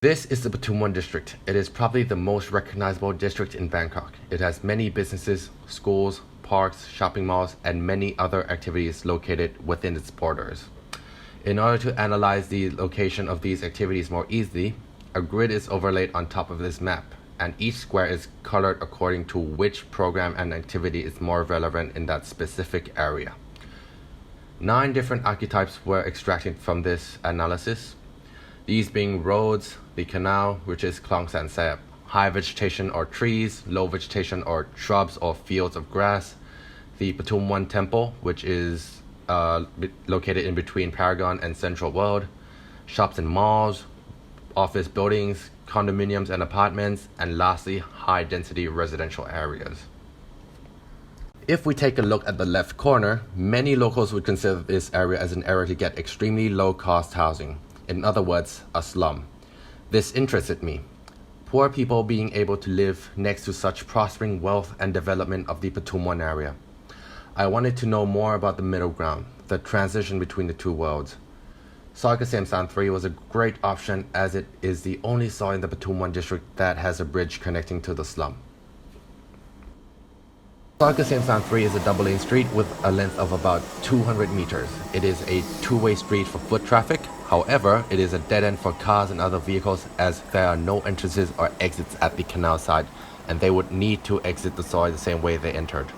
This is the Patumwan district. It is probably the most recognizable district in Bangkok. It has many businesses, schools, parks, shopping malls, and many other activities located within its borders. In order to analyze the location of these activities more easily, a grid is overlaid on top of this map, and each square is colored according to which program and activity is more relevant in that specific area. 9 different archetypes were extracted from this analysis, these being roads, the canal, which is Klong San Sep, high vegetation or trees, low vegetation or shrubs or fields of grass, the Patumwan Temple, which is located in between Paragon and Central World, shops and malls, office buildings, condominiums and apartments, and lastly, high-density residential areas. If we take a look at the left corner, many locals would consider this area as an area to get extremely low-cost housing. In other words, a slum. This interested me. Poor people being able to live next to such prospering wealth and development of the Patumwan area. I wanted to know more about the middle ground, the transition between the two worlds. Soi Kasem San 3 was a great option as it is the only soi in the Patumwan district that has a bridge connecting to the slum. Soi Kasem San 3 is a double-lane street with a length of about 200 meters. It is a two-way street for foot traffic. However, it is a dead end for cars and other vehicles as there are no entrances or exits at the canal side, and they would need to exit the soi the same way they entered.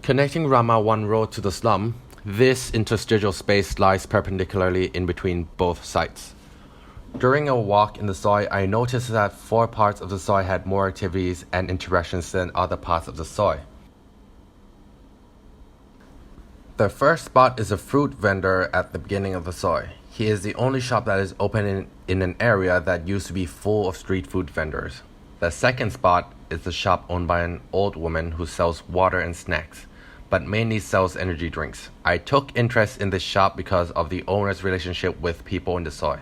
Connecting Rama 1 Road to the slum, this interstitial space lies perpendicularly in between both sites. During a walk in the soi, I noticed that 4 parts of the soi had more activities and interactions than other parts of the soi. The first spot is a fruit vendor at the beginning of the soi. He is the only shop that is open in an area that used to be full of street food vendors. The second spot is the shop owned by an old woman who sells water and snacks, but mainly sells energy drinks. I took interest in this shop because of the owner's relationship with people in the soi.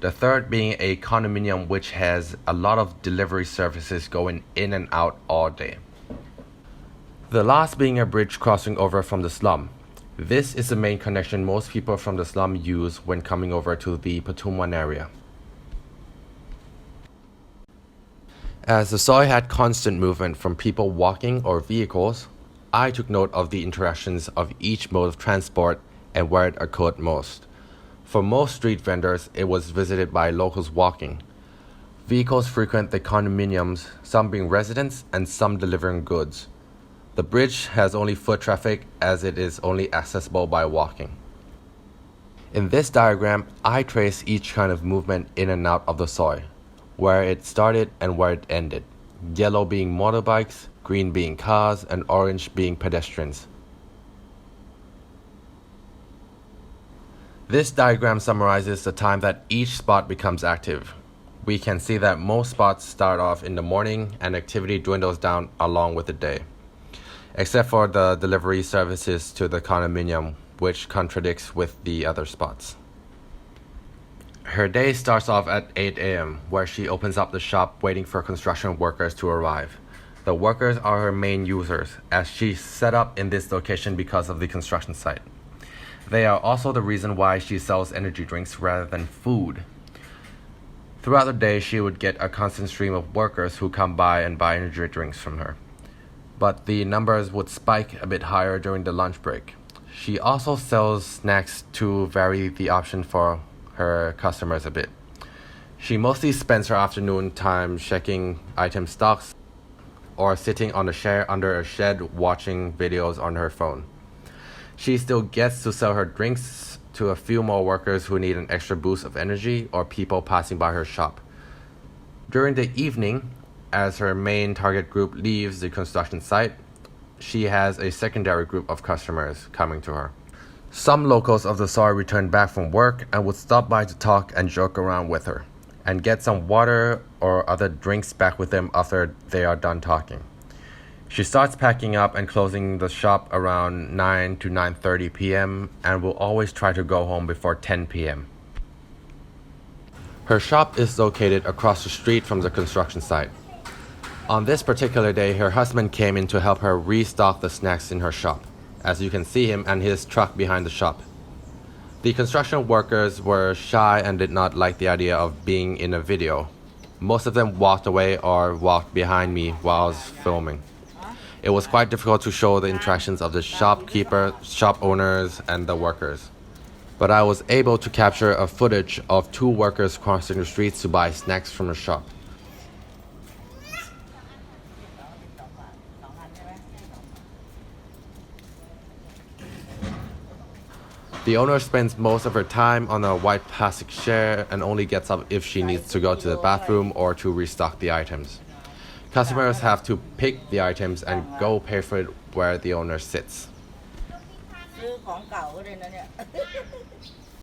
The third being a condominium which has a lot of delivery services going in and out all day. The last being a bridge crossing over from the slum. This is the main connection most people from the slum use when coming over to the Patumwan area. As the soi had constant movement from people walking or vehicles, I took note of the interactions of each mode of transport and where it occurred most. For most street vendors, it was visited by locals walking. Vehicles frequent the condominiums, some being residents and some delivering goods. The bridge has only foot traffic as it is only accessible by walking. In this diagram, I trace each kind of movement in and out of the soi, where it started and where it ended. Yellow being motorbikes, green being cars, and orange being pedestrians. This diagram summarizes the time that each spot becomes active. We can see that most spots start off in the morning and activity dwindles down along with the day, except for the delivery services to the condominium, which contradicts with the other spots. Her day starts off at 8 a.m., where she opens up the shop waiting for construction workers to arrive. The workers are her main users, as she's set up in this location because of the construction site. They are also the reason why she sells energy drinks rather than food. Throughout the day, she would get a constant stream of workers who come by and buy energy drinks from her, but the numbers would spike a bit higher during the lunch break. She also sells snacks to vary the option for her customers a bit. She mostly spends her afternoon time checking item stocks or sitting on a chair under a shed watching videos on her phone. She still gets to sell her drinks to a few more workers who need an extra boost of energy or people passing by her shop. During the evening, as her main target group leaves the construction site, she has a secondary group of customers coming to her. Some locals of the Soi returned back from work and would stop by to talk and joke around with her, and get some water or other drinks back with them after they are done talking. She starts packing up and closing the shop around 9 to 9:30 p.m. and will always try to go home before 10 p.m. Her shop is located across the street from the construction site. On this particular day, her husband came in to help her restock the snacks in her shop, as you can see him and his truck behind the shop. The construction workers were shy and did not like the idea of being in a video. Most of them walked away or walked behind me while I was filming. It was quite difficult to show the interactions of the shopkeeper, shop owners, and the workers. But I was able to capture a footage of two workers crossing the streets to buy snacks from the shop. The owner spends most of her time on a white plastic chair and only gets up if she needs to go to the bathroom or to restock the items. Customers have to pick the items and go pay for it where the owner sits. ซื้อของเก่าเลยนะเนี่ย